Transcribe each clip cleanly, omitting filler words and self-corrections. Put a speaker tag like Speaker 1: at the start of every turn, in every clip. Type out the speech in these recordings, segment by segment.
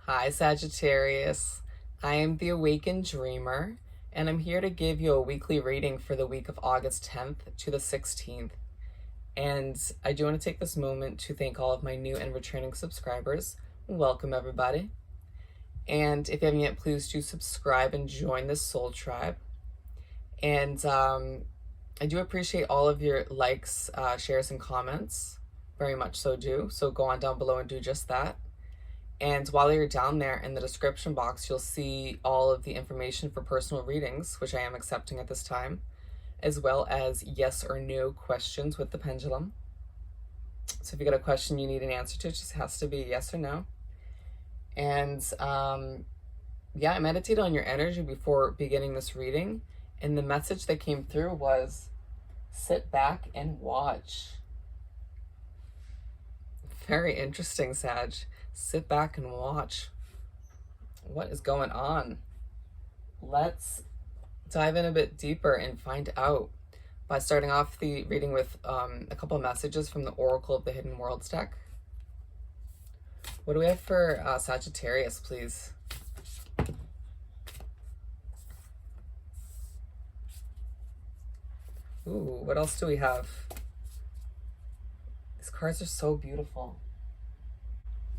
Speaker 1: Hi, Sagittarius. I am the Awakened Dreamer, and I'm here to give you a weekly reading for the week of August 10th to the 16th. And I do want to take this moment to thank all of my new and returning subscribers. Welcome, everybody. And if you haven't yet, please do subscribe and join the Soul Tribe. And I do appreciate all of your likes, shares, and comments. Very much so do. So go on down below and do just that. And while you're down there in the description box, you'll see all of the information for personal readings, which I am accepting at this time, as well as yes or no questions with the pendulum. So if you got a question you need an answer to, it just has to be yes or no. And yeah, I meditated on your energy before beginning this reading, and the message that came through was sit back and watch. Very interesting, Sag. Sit back and watch. What is going on? Let's dive in a bit deeper and find out by starting off the reading with a couple of messages from the Oracle of the Hidden Worlds deck. What do we have for Sagittarius, please? Ooh, what else do we have? These cards are so beautiful.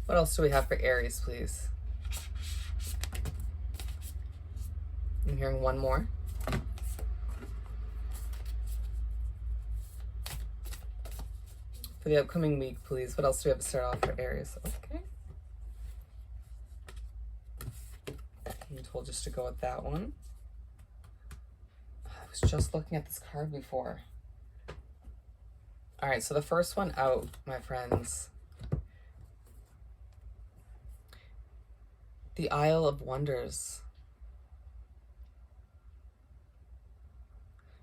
Speaker 1: What else do we have for Aries, please? I'm hearing one more. For the upcoming week, please. What else do we have to start off for Aries? Okay. I'm told just to go with that one. I was just looking at this card before. All right, so the first one out, my friends. The Isle of Wonders.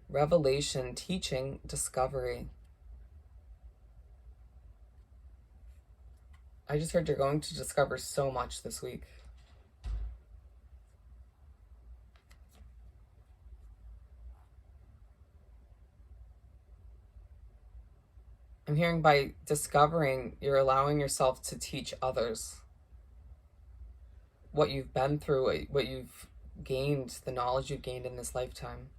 Speaker 1: Revelation, teaching, discovery. I just heard you're going to discover so much this week. I'm hearing by discovering, you're allowing yourself to teach others what you've been through, what you've gained, the knowledge you've gained in this lifetime.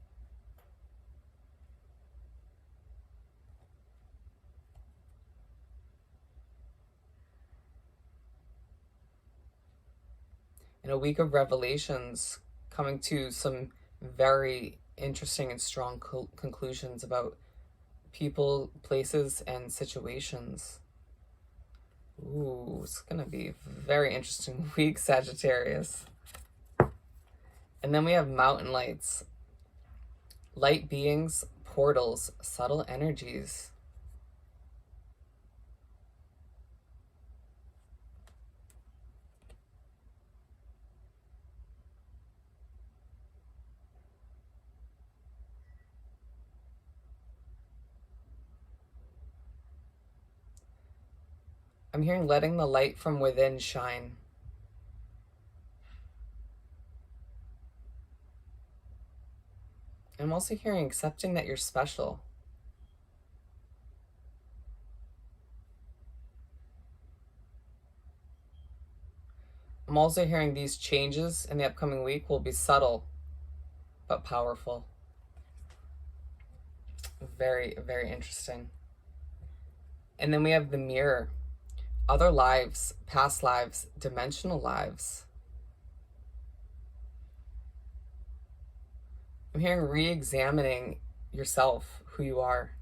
Speaker 1: In a week of revelations, coming to some very interesting and strong conclusions about people, places, and situations. Ooh, it's gonna be a very interesting week, Sagittarius. And then we have mountain lights, light beings, portals, subtle energies. I'm hearing letting the light from within shine. I'm also hearing accepting that you're special. I'm also hearing these changes in the upcoming week will be subtle, but powerful. Very, very interesting. And then we have the mirror. Other lives, past lives, dimensional lives. I'm hearing re-examining yourself, who you are,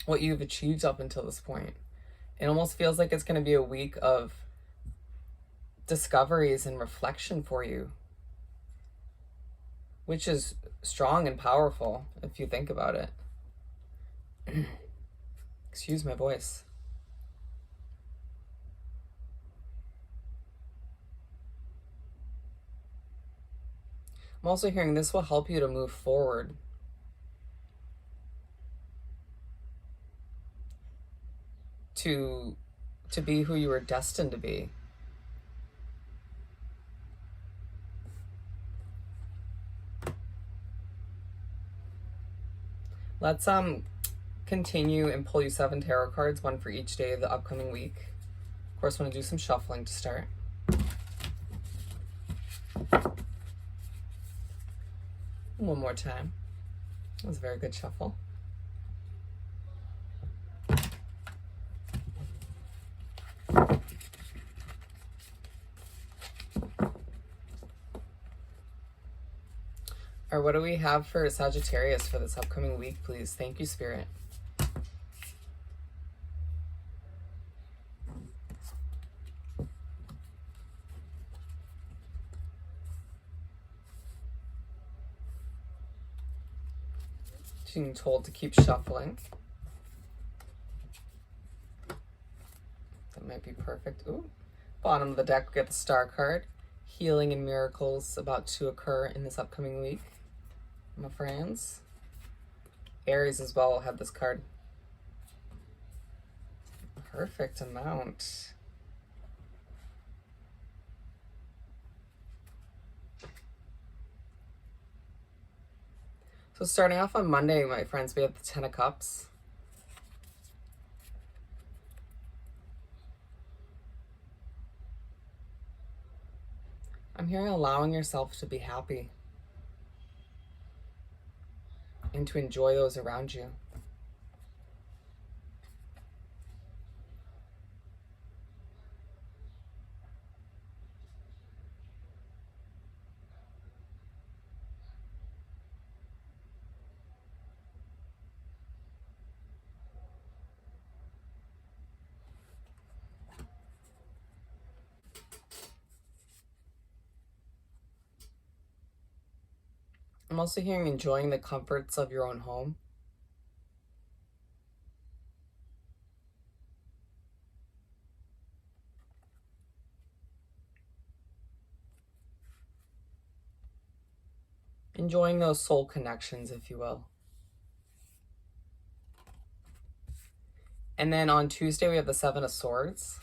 Speaker 1: what you've achieved up until this point. It almost feels like it's going to be a week of discoveries and reflection for you, which is strong and powerful if you think about it. Excuse my voice. I'm also hearing this will help you to move forward. To be who you were destined to be. Let's continue and pull you 7 tarot cards, one for each day of the upcoming week. Of course, I'm going to do some shuffling to start. One more time. That was a very good shuffle. Or what do we have for Sagittarius for this upcoming week, please? Thank you, Spirit. Being told to keep shuffling. That might be perfect. Ooh. Bottom of the deck, we get the Star card. Healing and miracles about to occur in this upcoming week, my friends. Aries as well will have this card. Perfect amount. So starting off on Monday, my friends, we have the Ten of Cups. I'm hearing allowing yourself to be happy and to enjoy those around you. I'm also hearing enjoying the comforts of your own home. Enjoying those soul connections, if you will. And then on Tuesday, we have the Seven of Swords.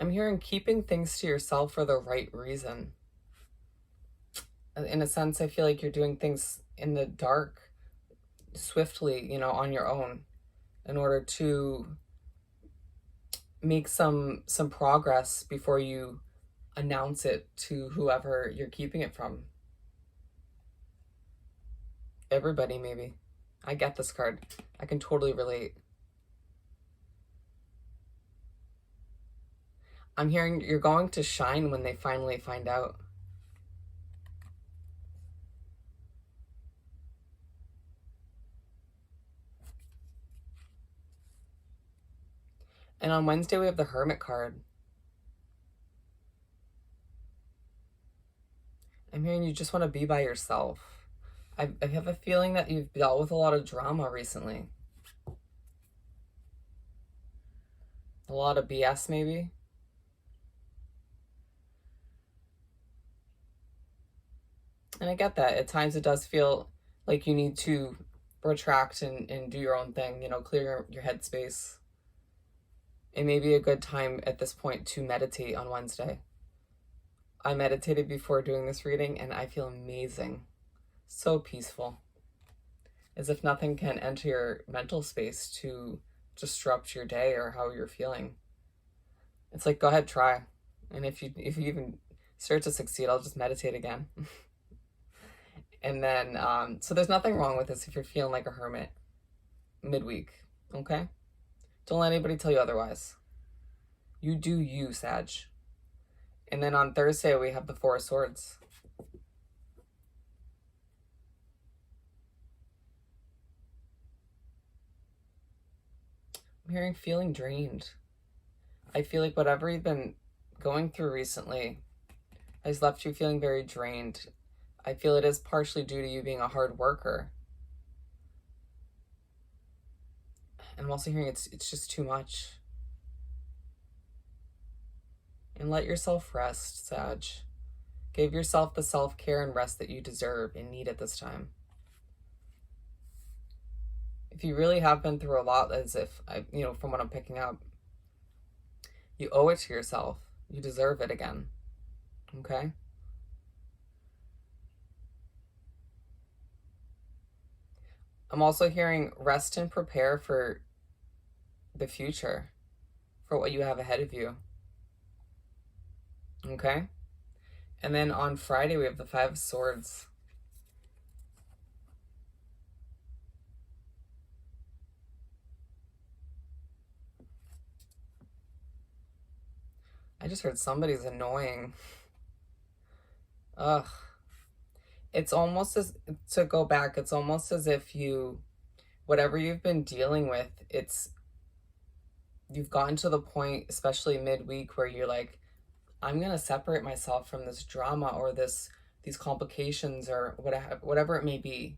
Speaker 1: I'm hearing keeping things to yourself for the right reason. In a sense, I feel like you're doing things in the dark, swiftly, on your own, in order to make some progress before you announce it to whoever you're keeping it from. Everybody, maybe. I get this card. I can totally relate. I'm hearing you're going to shine when they finally find out. And on Wednesday, we have the Hermit card. I'm hearing you just want to be by yourself. I have a feeling that you've dealt with a lot of drama recently. A lot of BS, maybe. And I get that. At times it does feel like you need to retract and do your own thing, clear your headspace. It may be a good time at this point to meditate on Wednesday. I meditated before doing this reading and I feel amazing. So peaceful. As if nothing can enter your mental space to disrupt your day or how you're feeling. It's like, go ahead, try. And if you even start to succeed, I'll just meditate again. And then, so there's nothing wrong with this if you're feeling like a hermit midweek, okay? Don't let anybody tell you otherwise. You do you, Sag. And then on Thursday, we have the Four of Swords. I'm hearing feeling drained. I feel like whatever you've been going through recently has left you feeling very drained. I feel it is partially due to you being a hard worker. And I'm also hearing it's just too much. And let yourself rest, Sag. Give yourself the self-care and rest that you deserve and need at this time. If you really have been through a lot, as if, from what I'm picking up, you owe it to yourself. You deserve it again. Okay? I'm also hearing rest and prepare for the future, for what you have ahead of you. Okay? And then on Friday, we have the Five of Swords. I just heard somebody's annoying. Ugh. It's almost as, to go back, it's almost as if whatever you've been dealing with, you've gotten to the point, especially midweek, where you're like, I'm going to separate myself from this drama or these complications or whatever it may be.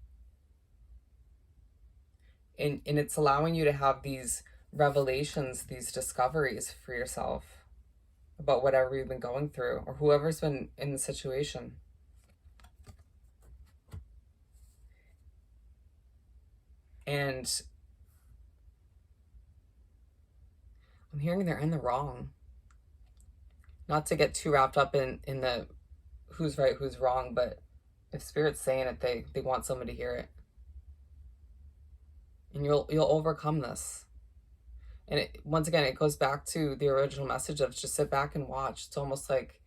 Speaker 1: And it's allowing you to have these revelations, these discoveries for yourself about whatever you've been going through or whoever's been in the situation. And I'm hearing they're in the wrong. Not to get too wrapped up in the who's right, who's wrong, but if Spirit's saying it, they want someone to hear it. And you'll overcome this. And once again, it goes back to the original message of just sit back and watch. It's almost like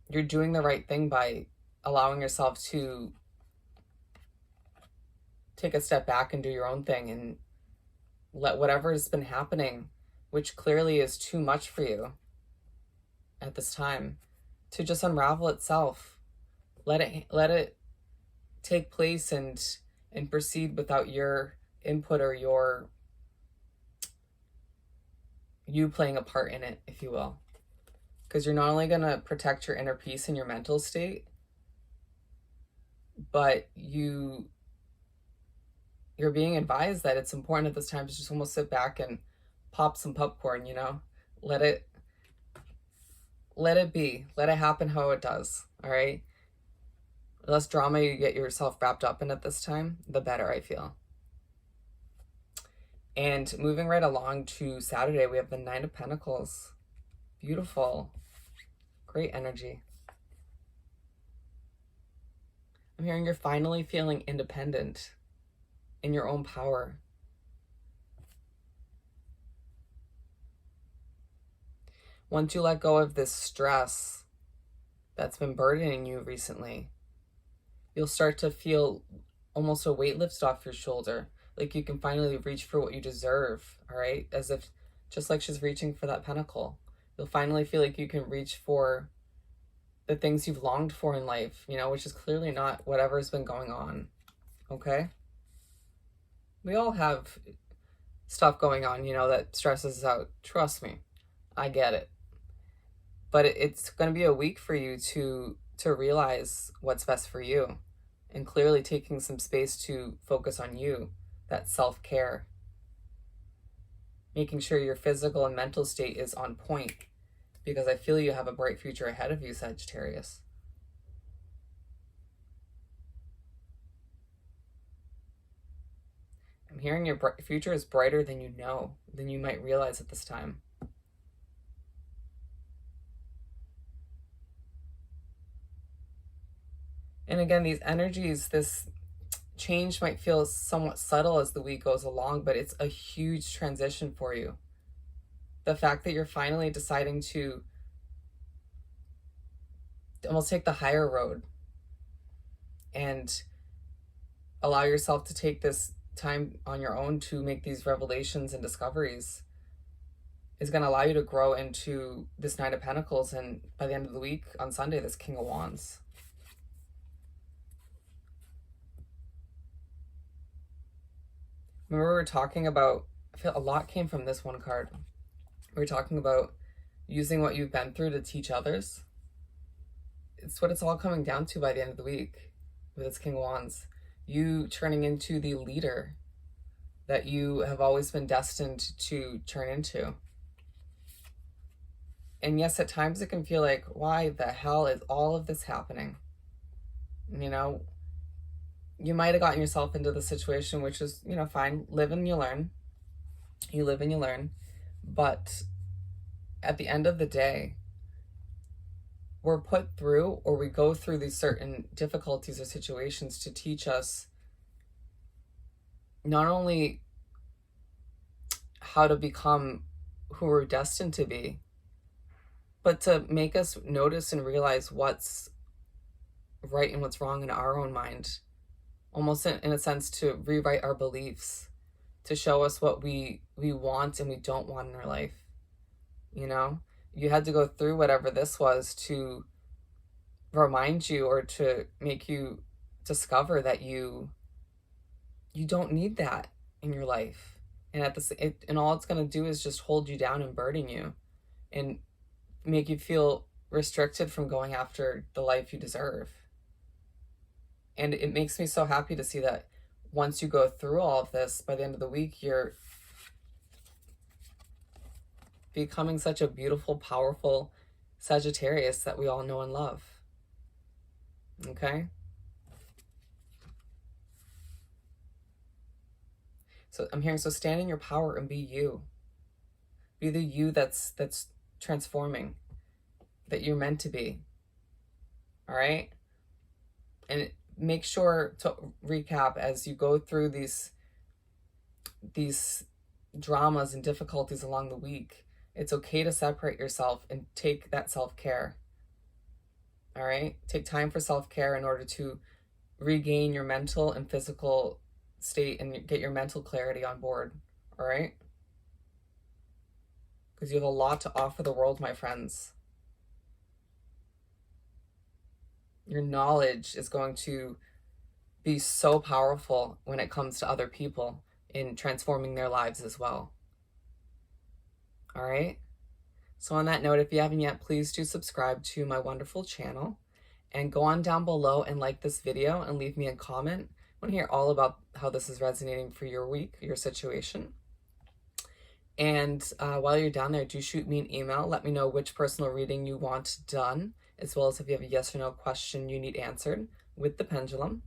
Speaker 1: you're doing the right thing by allowing yourself to take a step back and do your own thing and let whatever has been happening, which clearly is too much for you at this time, to just unravel itself. Let it take place and proceed without your input or you playing a part in it, if you will. Because you're not only going to protect your inner peace and your mental state, but you're being advised that it's important at this time to just almost sit back and pop some popcorn, let it be, let it happen how it does. All right. The less drama you get yourself wrapped up in at this time, the better, I feel. And moving right along to Saturday, we have the Nine of Pentacles. Beautiful. Great energy. I'm hearing you're finally feeling independent in your own power. Once you let go of this stress that's been burdening you recently, you'll start to feel almost a weight lifted off your shoulder. Like you can finally reach for what you deserve, all right? As if, just like she's reaching for that pentacle. You'll finally feel like you can reach for the things you've longed for in life, which is clearly not whatever's been going on, okay? We all have stuff going on, that stresses us out. Trust me, I get it. But it's going to be a week for you to realize what's best for you and clearly taking some space to focus on you, that self-care. Making sure your physical and mental state is on point, because I feel you have a bright future ahead of you, Sagittarius. I'm hearing your future is brighter than than you might realize at this time. And again, these energies, this change might feel somewhat subtle as the week goes along, but it's a huge transition for you. The fact that you're finally deciding to almost take the higher road and allow yourself to take this time on your own to make these revelations and discoveries is going to allow you to grow into this Nine of Pentacles, and by the end of the week on Sunday, this King of Wands. Remember, we were talking about, I feel a lot came from this one card. We were talking about using what you've been through to teach others. It's what it's all coming down to by the end of the week with this King of Wands. You turning into the leader that you have always been destined to turn into. And yes, at times it can feel like, why the hell is all of this happening? You might have gotten yourself into the situation, which is, fine. Live and you learn. You live and you learn. But at the end of the day, we're put through, or we go through these certain difficulties or situations to teach us not only how to become who we're destined to be, but to make us notice and realize what's right and what's wrong in our own mind. Almost in a sense to rewrite our beliefs, to show us what we want and we don't want in our life. You know, you had to go through whatever this was to remind you or to make you discover that you don't need that in your life. And and all it's going to do is just hold you down and burden you and make you feel restricted from going after the life you deserve. And it makes me so happy to see that once you go through all of this, by the end of the week, you're becoming such a beautiful, powerful Sagittarius that we all know and love. Okay? So I'm hearing, so stand in your power and be you. Be the you that's transforming, that you're meant to be. All right? And make sure to recap as you go through these dramas and difficulties along the week. It's okay to separate yourself and take that self-care. All right? Take time for self-care in order to regain your mental and physical state and get your mental clarity on board. All right? Because you have a lot to offer the world, my friends. Your knowledge is going to be so powerful when it comes to other people in transforming their lives as well. All right? So on that note, if you haven't yet, please do subscribe to my wonderful channel and go on down below and like this video and leave me a comment. I want to hear all about how this is resonating for your week, your situation. And while you're down there, do shoot me an email. Let me know which personal reading you want done, as well as if you have a yes or no question you need answered with the pendulum.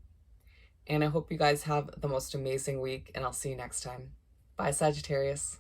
Speaker 1: And I hope you guys have the most amazing week, and I'll see you next time. Bye, Sagittarius.